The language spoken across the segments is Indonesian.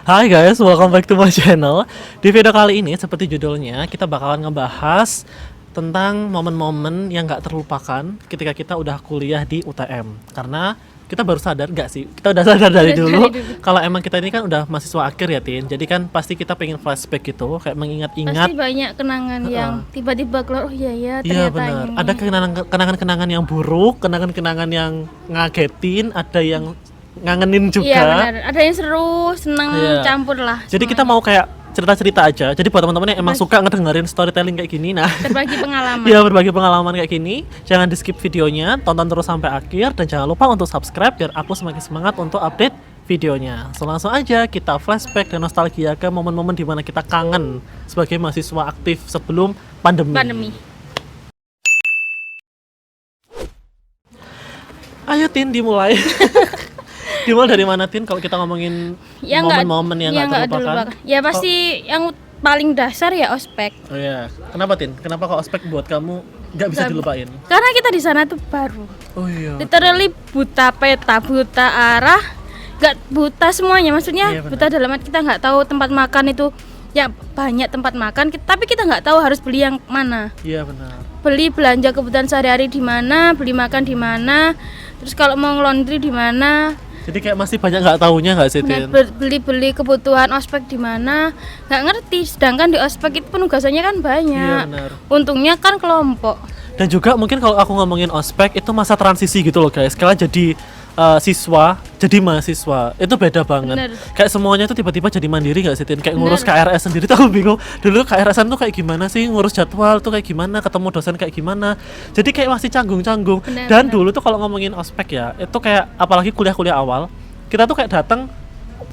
Hai guys, welcome back to my channel. Di video kali ini, seperti judulnya, kita bakalan ngebahas tentang momen-momen yang gak terlupakan ketika kita udah kuliah di UTM. Karena kita baru sadar, gak sih? Kita udah sadar dari dulu kalau emang kita ini kan udah mahasiswa akhir ya, Tin. Jadi kan pasti kita pengen flashback gitu, kayak mengingat-ingat. Pasti banyak kenangan yang tiba-tiba keluar, oh iya ya Iya ternyata benar. ini. Ada kenangan-kenangan yang buruk, kenangan-kenangan yang ngagetin, ada yang ngangenin juga. Iya benar, ada yang seru, seneng, Iya. campur lah. Jadi kita mau kayak cerita-cerita aja. Jadi buat teman-teman yang emang suka ngedengerin storytelling kayak gini, nah Berbagi pengalaman. ya berbagi pengalaman kayak gini, jangan di skip videonya, tonton terus sampai akhir dan jangan lupa untuk subscribe biar aku semakin semangat untuk update videonya. So langsung aja kita flashback dan nostalgia ke momen-momen dimana kita kangen sebagai mahasiswa aktif sebelum pandemi. Ayo Tin, dimulai. Dimulai dari mana Tin kalau kita ngomongin momen-momen yang nggak terlupakan? Ya pasti yang paling dasar ya ospek. Oh iya, kenapa Tin? Kenapa kok ospek buat kamu nggak bisa dilupain? Karena kita di sana tuh baru. Oh iya. Literally buta peta, buta arah, nggak buta semuanya. Maksudnya Iya, benar. buta dalam arti kita nggak tahu tempat makan itu ya banyak tempat makan, tapi kita nggak tahu harus beli yang mana. Iya benar. Beli belanja kebutuhan sehari-hari di mana, beli makan di mana, terus kalau mau laundry di mana. Jadi kayak masih banyak nggak taunya nggak sih Tin? Beli kebutuhan ospek di mana nggak ngerti, sedangkan di ospek itu penugasannya kan banyak. Iya benar. Untungnya kan kelompok. Dan juga mungkin kalau aku ngomongin ospek itu masa transisi gitu loh guys. Kalian jadi siswa, jadi mahasiswa itu beda banget. Bener. Kayak semuanya tuh tiba-tiba jadi mandiri nggak sih Tin? Kayak ngurus Bener. KRS sendiri tuh aku bingung. Dulu KRS-an tuh kayak gimana sih, ngurus jadwal tuh kayak gimana, ketemu dosen kayak gimana. Jadi kayak masih canggung-canggung. Bener, Dan bener. dulu tuh kalau ngomongin ospek ya, itu kayak apalagi kuliah-kuliah awal, kita tuh kayak datang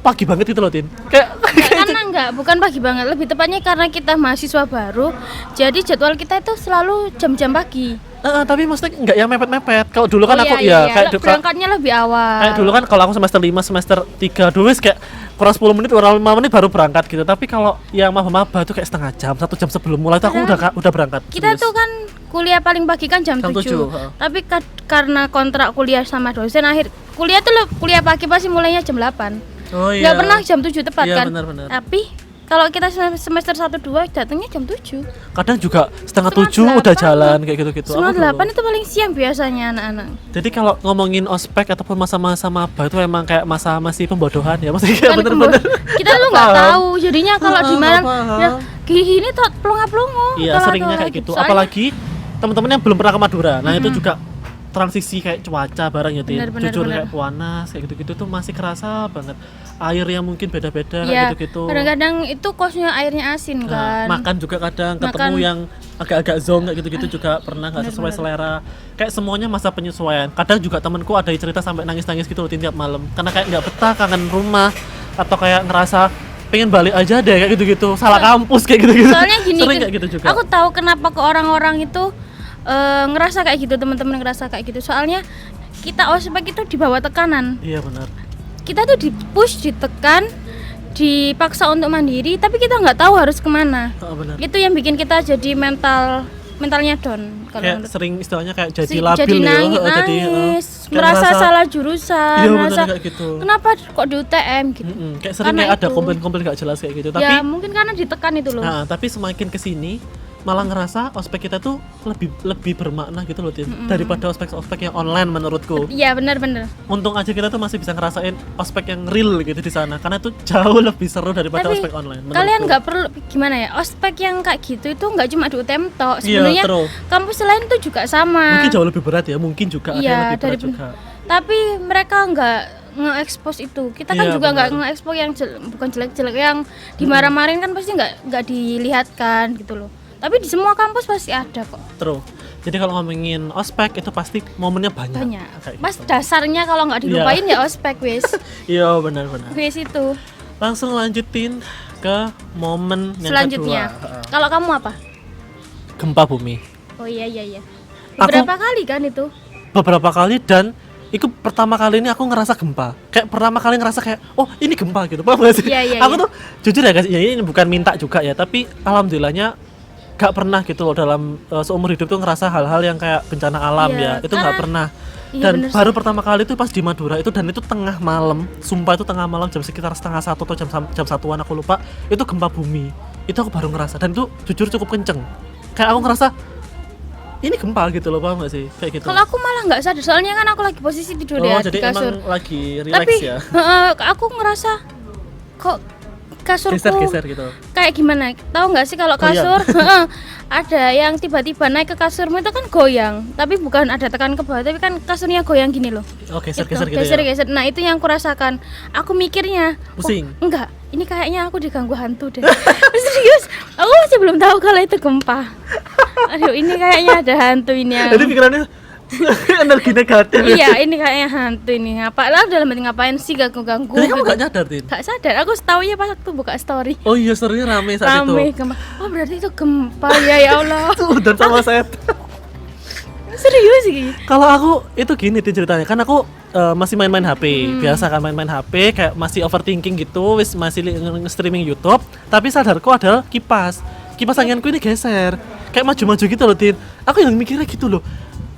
pagi banget gitu loh Tin. Kayak Karena bukan pagi banget, lebih tepatnya karena kita mahasiswa baru, jadi jadwal kita itu selalu jam-jam pagi. tapi maksudnya nggak yang mepet-mepet. Kalau dulu kan Oh, aku iya. kayak Berangkatnya lebih awal. kayak dulu kan kalau aku semester 5, semester 3 dulu kayak kurang 10 menit, kurang 5 menit baru berangkat gitu. Tapi kalau yang maba-maba itu kayak setengah jam, 1 jam sebelum mulai itu aku udah berangkat. Kita serius. tuh kan kuliah paling pagi kan jam Jam 7. 7, heeh. Tapi karena kontrak kuliah sama dosen, akhir kuliah tuh kuliah pagi pasti mulainya jam 8. Oh iya. Nggak pernah jam 7 tepat Iya, kan? benar-benar. Tapi kalau kita semester 1-2 datangnya jam 7. Kadang juga setengah 7 Setengah udah 8. jalan kayak gitu-gitu. Setengah Aku dulu. 8 itu paling siang biasanya anak-anak. Jadi kalau ngomongin ospek ataupun masa-masa maba itu emang kayak masa masih pembodohan ya, maksudnya kayak Kan bener-bener. kita lu nggak Paham. tahu jadinya kalau di Malang paham. ya gini tuh pelongo-pelongo. Iya, seringnya kayak gitu. Apalagi teman-teman yang belum pernah ke Madura. Nah, itu juga transisi kayak cuaca bareng ya, Tin. Bener, Jujur bener. kayak panas kayak gitu-gitu tuh masih kerasa banget. Air yang mungkin beda-beda ya, kayak gitu-gitu. kadang-kadang itu kosnya airnya asin Nah, kan. makan juga kadang ketemu Makan. yang agak-agak zonk kayak gitu-gitu juga pernah nggak sesuai selera. Kayak semuanya masa penyesuaian. Kadang juga temanku ada yang cerita sampai nangis-nangis gitu loh Tin, tiap malam. Karena kayak nggak betah, kangen rumah atau kayak ngerasa pengen balik aja deh kayak gitu-gitu. Salah kampus kayak gitu-gitu. Soalnya gini, Sering kayak gitu juga. aku tahu kenapa ke orang-orang itu ngerasa kayak gitu, teman-teman ngerasa kayak gitu. Soalnya kita ospek itu di bawah tekanan. Iya benar. Kita tuh di-push, ditekan, dipaksa untuk mandiri, tapi kita nggak tahu harus kemana. Oh, benar. Itu yang bikin kita jadi mentalnya down. Kalau Kayak menurut- sering istilahnya kayak jadi Si- labil jadi ya. nangis, Kayak merasa ngerasa- salah jurusan, Iya, bener, merasa kayak gitu. kenapa kok di UTM gitu. Kayak sering Karena kayak ada itu. komplain-komplain gak jelas kayak gitu. Tapi Ya mungkin karena ditekan itu loh. nah, tapi semakin kesini malah ngerasa ospek kita tuh lebih bermakna gitu loh Tin, daripada ospek-ospek yang online menurutku. Iya benar-benar. Untung aja kita tuh masih bisa ngerasain ospek yang real gitu di sana, karena itu jauh lebih seru daripada Tapi ospek online. kalian menurutku. nggak perlu gimana ya, ospek yang kayak gitu itu nggak cuma di UTM tok. Iya, Sebenarnya true. kampus lain tuh juga sama. Mungkin jauh lebih berat ya, mungkin juga ada yang Iya, lebih berat dari juga. tapi mereka nggak nge-expose itu. Kita kan Iya, juga nggak benar. nge-expose yang bukan jelek-jelek, yang dimarah-marahin kan pasti nggak dilihatkan gitu loh. Tapi di semua kampus pasti ada kok. True. Jadi kalau ngomongin ospek itu pasti momennya banyak. Banyak. Kayak Mas gitu. dasarnya kalau nggak dilupain ya ospek wis. Iya benar-benar. Wis itu. Langsung lanjutin ke momen yang Selanjutnya. kedua. Kalau kamu apa? Gempa bumi. Oh iya. Aku- Berapa kali kan itu? Beberapa kali dan itu pertama kali ini aku ngerasa gempa. Kayak pertama kali ngerasa kayak oh ini gempa gitu. Paham gak sih? Iya, aku iya. tuh jujur ya guys, ya ini bukan minta juga ya, tapi alhamdulillahnya gak pernah gitu loh dalam seumur hidup tuh ngerasa hal-hal yang kayak bencana alam Iya, ya. Itu gak pernah. Iya, Dan bener baru sih. pertama kali itu pas di Madura itu, dan itu tengah malam. Sumpah itu tengah malam jam sekitar 1:30 atau jam 1-an aku lupa. Itu gempa bumi. Itu aku baru ngerasa, dan itu jujur cukup kenceng. Kayak aku ngerasa ini gempa gitu loh, paham gak sih? Kayak gitu. Kalau aku malah nggak sadar, soalnya kan aku lagi posisi tidur Oh, ya jadi di kasur. emang lagi relax Tapi ya. aku ngerasa kok kasurku Geser-geser gitu. kayak gimana? Tahu nggak sih kalau Goyang. kasur ada yang tiba-tiba naik ke kasurmu itu kan goyang, tapi bukan ada tekan ke bawah, tapi kan kasurnya goyang gini loh. Oh, Itu, geser-geser gitu ya. geser-geser. Nah itu yang aku rasakan. Aku mikirnya, Pusing. enggak, ini kayaknya aku diganggu hantu deh. Serius, aku masih belum tahu kalau itu gempa. Aduh, ini kayaknya ada hantu ini. Jadi pikirannya energi negatif. Iya, ini kayaknya hantu ini. Ngapain dalam hati ngapain sih ganggu-ganggu? Jadi kamu gak nyadar, Tin? Gak sadar. Aku tahu ya pas waktu buka story. Oh iya, story rame saat Rame itu. gempa. Oh, berarti itu gempa ya, ya Allah. Dan sama saya. Serius sih. Kalau aku itu gini Tin ceritanya. Kan aku masih main-main HP. Biasa kan main-main HP, kayak masih overthinking gitu, wis masih streaming YouTube, tapi sadarku adalah kipas. Kipas anginku ini geser. Kayak maju-maju gitu loh, Tin. Aku yang mikirnya gitu loh.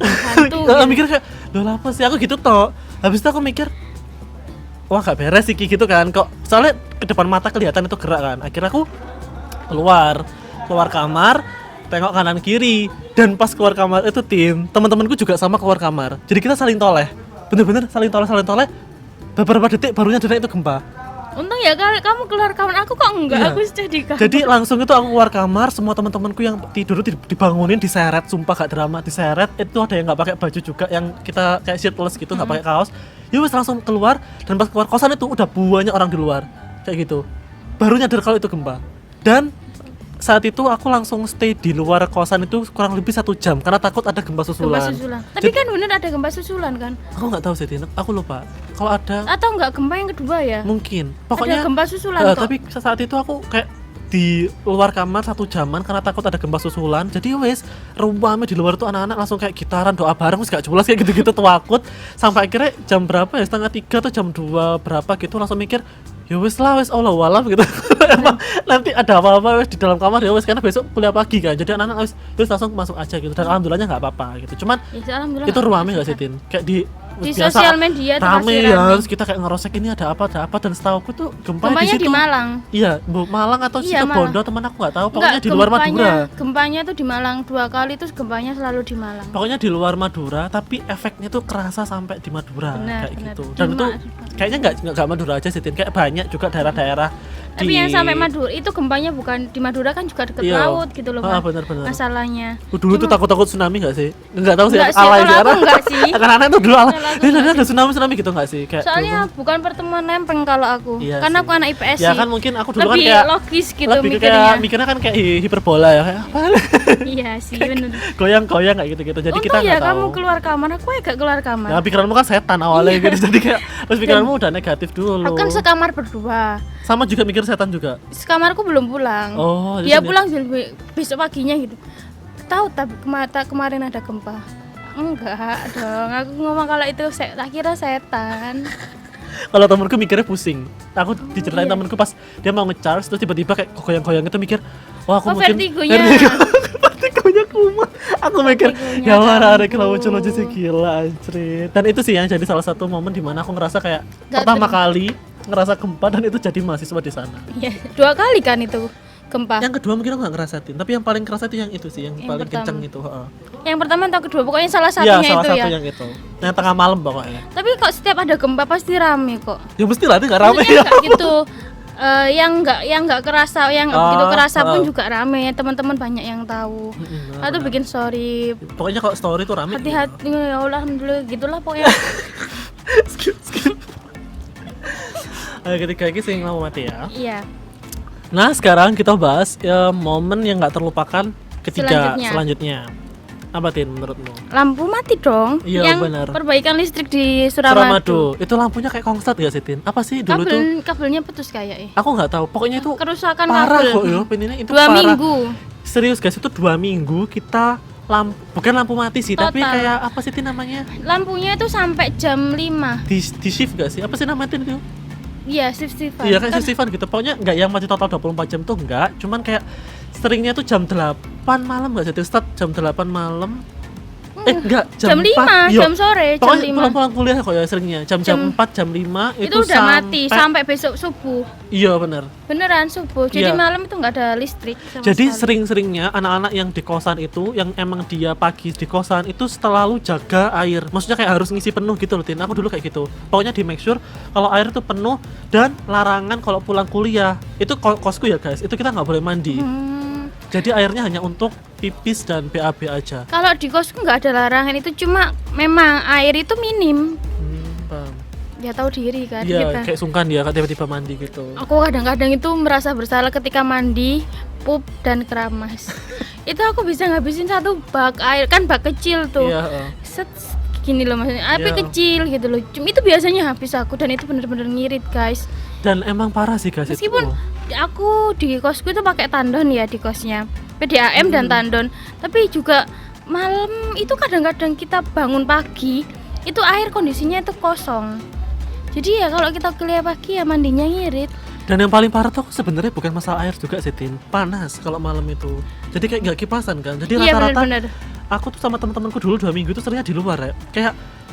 Hantu. Aku mikir kayak, loh apa sih, aku gitu toh. Habis itu aku mikir, wah gak beres sih gitu kan, kok soalnya ke depan mata kelihatan itu gerak kan. Akhirnya aku keluar kamar, tengok kanan kiri, dan pas keluar kamar itu teman-temanku juga sama keluar kamar. Jadi kita saling toleh, bener-bener saling toleh. Beberapa detik barunya itu gempa. Untung ya kamu keluar kamar, aku kok enggak. Iya. Aku sudah di kamar. Jadi langsung itu aku keluar kamar, semua teman-temanku yang tidur dibangunin, diseret, sumpah gak drama, diseret. Itu ada yang nggak pakai baju juga, yang kita kayak shirtless gitu, nggak pakai kaos. Ya wes langsung keluar, dan pas keluar kosan itu udah banyak orang di luar, kayak gitu. Baru nyadar kalau itu gempa. Dan saat itu aku langsung stay di luar kosan itu kurang lebih 1 jam karena takut ada gempa gempa susulan. susulan. Tapi kan bener ada gempa susulan kan? Aku nggak tahu sih, Tin. Aku lupa. Kalau ada Atau enggak gempa yang kedua ya? mungkin. Ada Pokoknya gempa susulan kok. tapi saat itu aku kayak di luar kamar 1 jaman karena takut ada gempa susulan. Jadi wes rame di luar tuh anak-anak langsung kayak gitaran, doa bareng, wes gak jelas kayak gitu-gitu tuh takut. Sampai akhirnya jam berapa ya, 2:30 atau jam 2 berapa gitu langsung mikir, ya wes lah, wes Allah walam gitu. Emang nanti ada apa-apa wes di dalam kamar ya wes, karena besok kuliah pagi kan. Jadi anak-anak wes langsung masuk aja gitu. Dan alhamdulillahnya nggak apa-apa gitu. Cuman Ya, alhamdulillah itu nggak rame gak sih, Tin? Kayak di biasa sosial media tuh rame pasti ya, rame. terus kita kayak ngerosek ini ada apa, dan setahuku tuh gempanya Gempanya di situ. di Malang. Iya, Malang atau Iya, situ Malang. Bondo, teman aku nggak tahu. Pokoknya Enggak, di luar Madura. Gempanya tuh di Malang 2 kali, terus gempanya selalu di Malang. Pokoknya di luar Madura, tapi efeknya tuh kerasa sampai di Madura. Benar, Kayak benar. gitu. Dan Di itu kayaknya nggak Madura aja sih, Tin. Kayak banyak juga daerah-daerah Tapi yang sampai Madura itu gempanya bukan di Madura kan juga deket Iya. laut gitu loh, Mas. benar-benar. Masalahnya. Dulu tuh takut-takut tsunami nggak sih? Nggak tahu sih, Enggak sih, alay kalau aku sekarang. enggak sih. Anak-anak tuh dulu alay. Kalau aku Ini enggak ada tsunami gitu nggak sih? Kayak Soalnya dulu. bukan pertemuan lempeng kalau aku. Iya Karena sih. aku anak IPS Ya sih. kan mungkin aku dulu Lebih kan kayak logis gitu lebih mikirnya. kayak mikirnya kan kayak hiperbola ya, kayak apa? Iya sih, bener. Goyang-goyang kayak gitu-gitu. Jadi Untung kita ya nggak tahu. kamu keluar kamar, aku agak keluar kamar. Ya pikiranmu kan setan awalnya gitu. Jadi kayak terus pikiranmu udah negatif dulu. Aku kan sekamar berdua. Sama juga mikir setan juga. Sekamarku belum pulang. Oh, Dia jadi- pulang besok paginya gitu. Tahu tapi kemarin ada gempa. Enggak dong, aku ngomong kalau itu tak kira setan. Kalau temenku mikirnya pusing. Aku diceritain Iya. temenku pas dia mau nge-charge terus tiba-tiba kayak goyang-goyang itu mikir, wah aku Oh, mungkin vertigonya. vertigonya kumat. Aku mikir, Vertigonya ya ada kambuh. lucu-lucu sih, gila anjrit. Dan itu sih yang jadi salah satu momen dimana aku ngerasa kayak Gak pertama kali ngerasa gempa, dan itu jadi mahasiswa di sana. Iya, 2 kali kan itu gempa. Yang kedua mungkin aku gak ngerasain, tapi yang paling kerasa itu yang itu sih, yang Yang paling pertama. kenceng itu. Heeh. Yang pertama atau kedua, pokoknya salah Iya, satunya salah itu satu ya. yang itu. Yang tengah malam pokoknya. Tapi kok setiap ada gempa pasti rame kok. Ya mesti lah, itu gak rame Maksudnya ya. nggak gitu. Yang nggak kerasa, yang nggak begitu kerasa pun oh. juga rame. Teman-teman banyak yang tahu. Atau bikin story. Pokoknya kalau story tuh rame. Hati-hati, ya Allah, alhamdulillah gitulah pokoknya. Skip. Ayo ketika ini sing lama mati ya. Iya. Nah sekarang kita bahas ya, momen yang nggak terlupakan ketiga selanjutnya. Apa Tin menurutmu? Lampu mati dong. Iya, yang benar. perbaikan listrik di Suramadu. Itu lampunya kayak kongslet gak sih, Tin? Apa sih dulu tuh? Kabelnya putus kayak Aku nggak tahu. Pokoknya itu kerusakan parah kabel. kok ya. Ini itu 2 parah. minggu. Serius guys, itu 2 minggu kita bukan lampu mati sih, tapi Total. kayak apa sih Tin namanya? Lampunya itu sampai jam 5. Di shift gak sih? Apa sih namanya Tin itu? Iya, shift-shiftan. Iya kayak Kan shiftan gitu. Pokoknya nggak yang mati total 24 jam tuh enggak. Cuman kayak seringnya tuh jam 8 malam nggak jadi start jam 8 malam. Enggak, jam 5, 4. jam sore, jam Pokoknya 5. pulang-pulang kuliah kok ya seringnya. Jam 4, jam 5 Itu udah mati sampai besok subuh. Iya benar. Beneran subuh. Jadi Iya. malam itu nggak ada listrik sama Jadi sekali. sering-seringnya anak-anak yang di kosan itu, yang emang dia pagi di kosan itu selalu jaga air. Maksudnya kayak harus ngisi penuh gitu loh, Tin. Aku dulu kayak gitu. Pokoknya di make sure kalau air itu penuh dan larangan kalau pulang kuliah. Itu kosku ya guys, itu kita nggak boleh mandi. Jadi airnya hanya untuk pipis dan BAB aja. Kalau di kosku nggak ada larangan itu, cuma memang air itu minim. Paham. Ya tahu diri kan Iya, kita. kayak sungkan dia kan tiba-tiba mandi gitu. Aku kadang-kadang itu merasa bersalah ketika mandi, pup dan keramas. Itu aku bisa ngabisin satu bak air, kan bak kecil tuh. Iya, Set gini loh maksudnya, api Iya. kecil gitu loh. Cuma itu biasanya habis aku, dan itu bener-bener ngirit guys. Dan emang parah sih guys Meskipun itu. aku di kosku itu pakai tandon ya, di kosnya PDAM dan tandon, tapi juga malam itu kadang-kadang kita bangun pagi itu air kondisinya itu kosong. Jadi ya kalau kita kuliah pagi ya mandinya ngirit. Dan yang paling parah tuh sebenarnya bukan masalah air juga sih, Tin. Panas kalau malam itu. Jadi kayak nggak kipasan kan. Jadi Iya rata-rata benar-benar. aku tuh sama teman-temanku dulu 2 minggu itu seringnya di luar ya. Kayak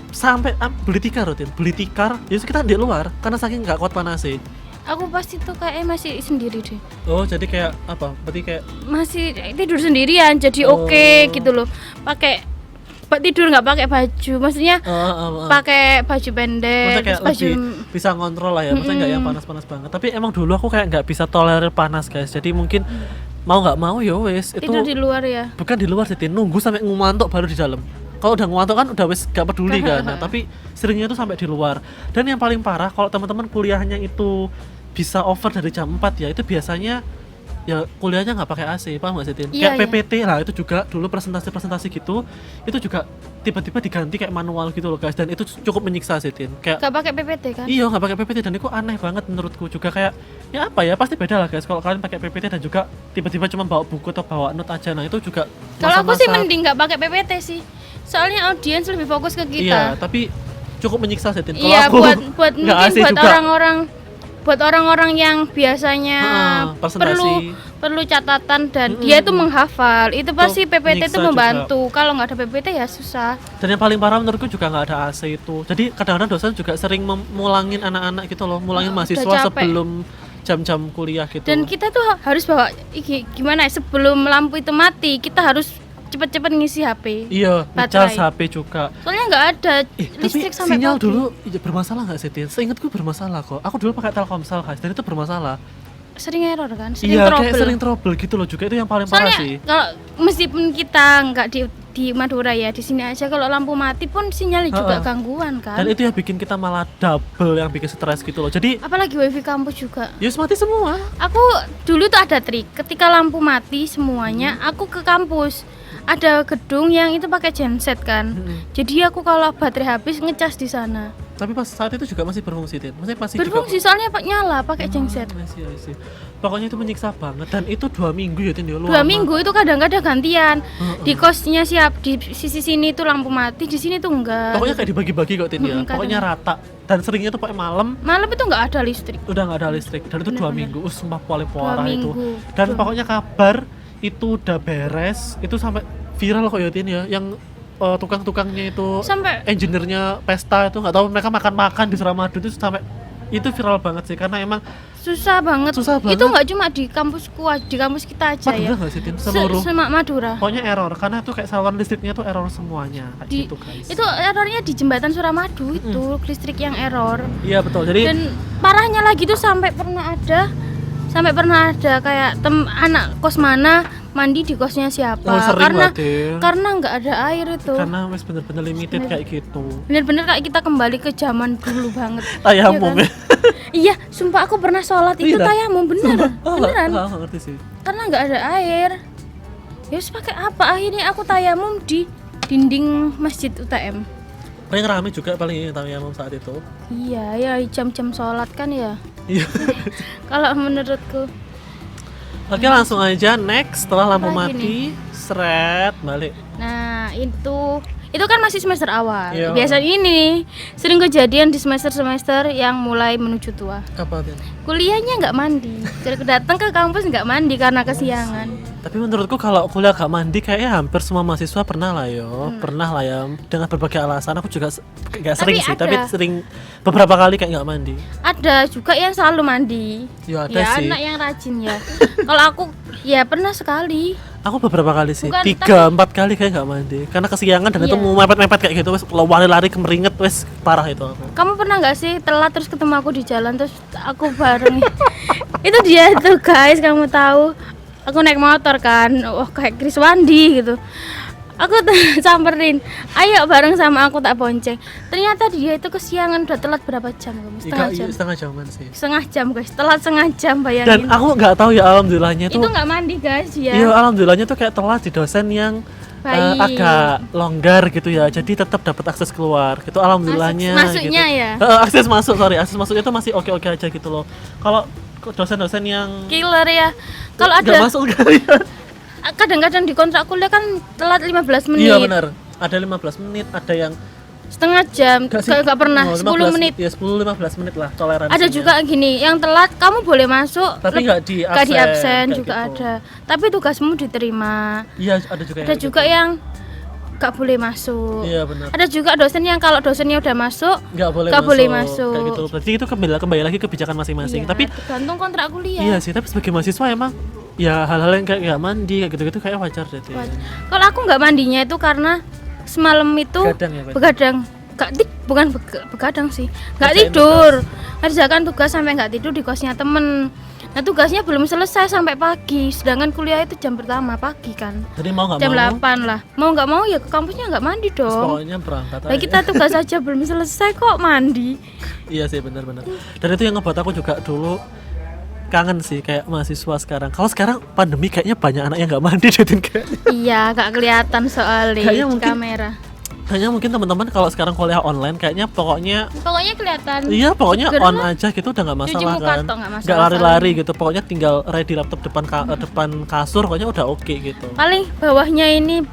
sampai beli tikar rutin, beli tikar. Ya kita di luar karena saking nggak kuat panasnya. Aku pasti tuh kayak masih sendiri deh. Oh jadi kayak apa? Berarti kayak Masih tidur sendirian jadi Oh. oke gitu loh. Pakai tidur nggak pakai baju, maksudnya pakai baju pendek, maksudnya kayak terus baju lebih bisa ngontrol lah ya. Maksudnya nggak yang panas-panas banget. Tapi emang dulu aku kayak nggak bisa tolerir panas guys. Jadi mungkin mau nggak mau ya wes itu tidur di luar ya. bukan di luar sih, Tin. Nunggu sampai ngumantuk baru di dalam. Kalau udah nguantuk kan udah wes gak peduli kan. Nah, tapi seringnya tuh sampai di luar. Dan yang paling parah kalau teman-teman kuliahnya itu bisa over dari jam 4 ya, itu biasanya ya kuliahnya nggak pakai AC, paham gak sih, Tin? Iya, Kayak PPT lah itu juga dulu presentasi gitu, itu juga tiba-tiba diganti kayak manual gitu loh guys, dan itu cukup menyiksa sih, Tin. Kayak Gak pakai PPT kan? iya nggak pakai PPT, dan itu aneh banget menurutku juga. Kayak ya apa ya, pasti beda lah guys kalau kalian pakai PPT dan juga tiba-tiba cuma bawa buku atau bawa note aja. Nah itu juga Kalau aku sih masa-masa- mending nggak pakai PPT sih. Soalnya audiens lebih fokus ke Iya, kita. tapi cukup menyiksa sih, Tin. Kalau Iya, aku buat nggak mungkin AC buat juga. orang-orang yang biasanya presentasi. perlu catatan dan dia itu menghafal. Itu pasti PPT itu menyiksa membantu. Kalau nggak ada PPT ya susah. Dan yang paling parah menurutku juga nggak ada AC itu. Jadi kadang-kadang dosen juga sering mulangin anak-anak gitu loh, mulangin mahasiswa capek. sebelum jam-jam kuliah gitu. Dan kita tuh harus bawa gimana ya, sebelum lampu itu mati kita harus cepet-cepet ngisi HP. Iya, baterai. ngecas HP juga. Soalnya nggak ada Tapi listrik sampai sinyal pagi. dulu bermasalah nggak sih, Tin? Seingatku bermasalah kok. Aku dulu pakai Telkomsel guys, dan itu bermasalah. Sering error kan, sering Iya, trouble. kayak sering trouble gitu loh juga, itu yang paling parah Soalnya sih. kalau meskipun kita nggak di Madura ya, di sini aja kalau lampu mati pun sinyalnya juga gangguan kan. Dan itu yang bikin kita malah double, yang bikin stres gitu loh. Jadi Apalagi wifi kampus juga. ya mati semua. Aku dulu tuh ada trik, ketika lampu mati semuanya, aku ke kampus. Ada gedung yang itu pakai genset kan. Jadi aku kalau baterai habis ngecas di sana. Tapi pas saat itu juga masih berfungsi, Tin. Maksudnya masih Berfungsi juga soalnya nyala pakai genset. I see. Pokoknya itu menyiksa banget, dan itu 2 minggu ya, Tin, ya, 2 minggu itu kadang-kadang gantian. Di kosnya siap di sisi sini tuh lampu mati, di sini tuh enggak. Pokoknya kayak dibagi-bagi kok, Tin, ya. kadang. Pokoknya rata. Dan seringnya tuh pakai malam Malam itu enggak ada listrik. udah nggak ada listrik, dan itu 2 minggu. Sumpah paling parah itu. minggu. Dan pokoknya kabar itu udah beres, itu sampai viral kok ya, Tin, ya. Yang tukang-tukangnya itu Sampai engineer-nya pesta itu nggak tahu mereka makan-makan di Suramadu itu sampai itu viral banget sih, karena emang susah banget. Susah banget. Itu enggak cuma di kampusku, di kampus kita aja Madura ya. nggak sih, Tin? Seluruh Madura. pokoknya error, karena itu kayak saluran listriknya tuh error semuanya kayak gitu guys. Itu errornya di jembatan Suramadu itu listrik yang error. Iya betul, jadi Dan parahnya lagi tuh sampai pernah ada kayak anak kos mana mandi di kosnya siapa, sering lah, Tin. karena nggak ada air itu. karena wes bener-bener limited kayak gitu. Bener-bener kayak kita kembali ke zaman dulu banget. Tayamum Iya ya. Iya, sumpah aku pernah sholat itu Iya. tayamum beneran. Beneran. Nggak ngerti sih. Karena nggak ada air. Ya wis pakai apa? Akhirnya aku tayamum di dinding masjid UTM. Paling rame juga paling tayamum saat itu. Iya, ya jam-jam sholat kan ya. Iya. Kalau menurutku. Oke, langsung aja next. Setelah lampu Apa lagi mati, seret balik. Nah, itu kan masih semester awal. Iya. Biasanya ini sering kejadian di semester-semester yang mulai menuju tua. Apa, Tin? Kuliahnya nggak mandi. Datang ke kampus nggak mandi karena kesiangan. Tapi menurutku kalau kuliah gak mandi kayaknya hampir semua mahasiswa pernah lah pernah lah ya dengan berbagai alasan. Aku juga gak sering sih, tapi sering beberapa kali kayak gak mandi. Ada juga yang selalu mandi. Ya ada sih. Anak yang rajin ya. Kalau aku ya pernah sekali. Aku beberapa kali sih, Bukan, 3-4 kali kayak gak mandi karena kesiangan dan itu mau mepet-mepet kayak gitu, wes lari-lari kemeringet, wes parah itu aku. Kamu pernah nggak sih telat terus ketemu aku di jalan terus aku bareng? Itu dia tuh guys, kamu tahu. Aku naik motor kan, kayak Chris Wandi gitu. Aku samperin, ayo bareng sama aku tak bonceng. Ternyata dia itu kesiangan, udah telat berapa jam kamu? Setengah jaman sih. Setengah jam guys, telat setengah jam bayangin. Dan aku nggak tahu ya alhamdulillahnya itu nggak mandi guys ya. Iya alhamdulillahnya tuh kayak telat di dosen yang agak longgar gitu ya, jadi tetap dapat akses keluar gitu alhamdulillahnya. Masuknya gitu. Ya. Akses masuknya tuh masih oke aja gitu loh. Kalau dosen-dosen yang killer ya. Kalau ada nggak masuk kalian. Kadang-kadang di kontrak kuliah kan telat 15 menit. Iya benar. Ada 15 menit, ada yang setengah jam, gak pernah 10 menit. Ya 10-15 menit lah toleransinya. Ada juga gini, yang telat kamu boleh masuk tapi nggak di absen juga gitu. Ada. Tapi tugasmu diterima. Iya, ada juga ada juga gitu. yang gak boleh masuk. Iya benar. Ada juga dosen yang kalau dosennya udah masuk nggak boleh masuk. Kayak gitu. Berarti itu kembali lagi kebijakan masing-masing. Iya, tapi tergantung kontrak kuliah. Iya sih, tapi sebagai mahasiswa emang ya hal-hal yang kayak nggak mandi kayak gitu-gitu kayak wajar deh. Kalau aku nggak mandinya itu karena semalam itu begadang. Begadang sih. Nggak tidur. Ngerjakan tugas sampai nggak tidur di kosnya temen. Nah tugasnya belum selesai sampai pagi, sedangkan kuliah itu jam pertama pagi kan. Jadi mau nggak jam 8 lah. Mau nggak mau ya ke kampusnya nggak mandi dong. Terus pokoknya berangkat aja. Nah, kita tugas aja belum selesai kok mandi. Iya sih benar-benar. Dan itu yang ngebuat aku juga dulu kangen sih kayak mahasiswa sekarang. Kalau sekarang pandemi kayaknya banyak anak yang nggak mandi deh kayaknya. Iya, nggak kelihatan soalnya kamera. Kayaknya mungkin teman-teman kalau sekarang kuliah online kayaknya pokoknya kelihatan. Iya, pokoknya on aja gitu udah nggak masalah kan. Nggak lari-lari gitu. Pokoknya tinggal ready laptop depan kasur pokoknya udah oke gitu. Paling bawahnya ini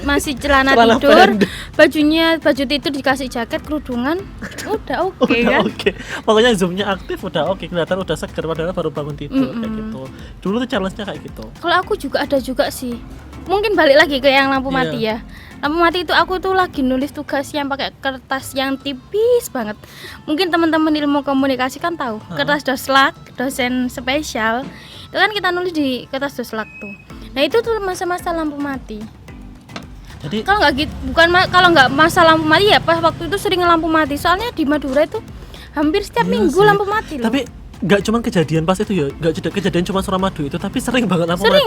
masih celana tidur, baju tidur dikasih jaket, kerudungan, udah oke kan. Oke. Pokoknya zoomnya aktif udah oke, kelihatan udah seger padahal baru bangun tidur kayak gitu. Dulu tuh challenge-nya kayak gitu. Kalau aku juga ada juga sih. Mungkin balik lagi ke yang lampu mati ya. Lampu mati itu aku tuh lagi nulis tugas yang pakai kertas yang tipis banget. Mungkin teman-teman ilmu komunikasi kan tahu. Kertas doslak, dosen spesial. Itu kan kita nulis di kertas doslak tuh. Nah, itu tuh masa-masa lampu mati. Jadi kalau nggak gitu, kalau nggak masa lampu mati ya pas waktu itu sering lampu mati. Soalnya di Madura itu hampir setiap minggu sih. Lampu mati loh. Tapi nggak cuma kejadian pas itu ya, nggak kejadian cuma Suramadu itu, tapi sering banget lampu mati.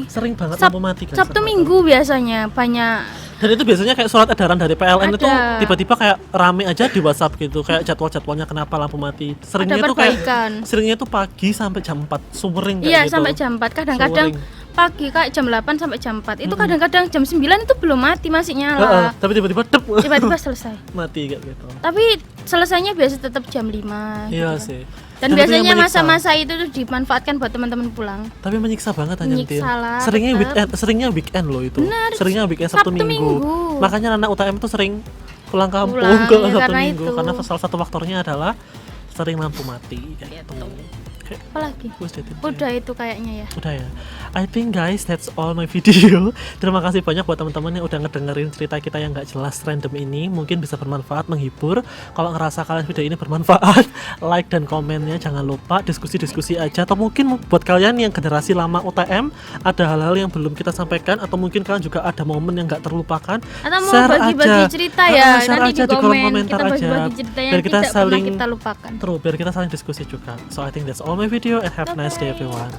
Sering banget lampu mati kan. Sabtu Minggu biasanya banyak. Dan itu biasanya kayak surat edaran dari PLN itu tiba-tiba kayak rame aja di WhatsApp gitu, kayak jadwalnya kenapa lampu mati. Seringnya tuh pagi sampai jam 4, sering kayak gitu. Iya, sampai jam 4. Kadang-kadang pagi kayak jam 8 sampai jam 4. Itu kadang-kadang jam 9 itu belum mati, masih nyala. Tapi tiba-tiba selesai. Mati kayak gitu. Tapi selesainya biasa tetap jam 5 Iya gitu. Sih. Dan biasanya masa-masa itu tuh dimanfaatkan buat teman-teman pulang. Tapi menyiksa banget nyentil. Seringnya weekend loh itu. Bener, seringnya weekend Sabtu Minggu. Makanya anak UTM tuh sering pulang kampung ke Sabtu Minggu karena salah satu faktornya adalah sering lampu mati kayak gitu. Apalagi? Udah itu kayaknya ya. Udah ya. I think guys that's all my video. Terima kasih banyak buat teman-teman yang udah ngedengerin cerita kita yang gak jelas random ini. Mungkin bisa bermanfaat, menghibur. Kalau ngerasa kalian video ini bermanfaat, like dan komennya jangan lupa, diskusi-diskusi aja. Atau mungkin buat kalian yang generasi lama UTM, ada hal-hal yang belum kita sampaikan, atau mungkin kalian juga ada momen yang gak terlupakan. Atau mau bagi-bagi cerita ya, nanti di kolom komentar kita aja. Biar kita saling kita lupakan. Biar kita saling diskusi juga. So I think that's all my video and have a nice day everyone.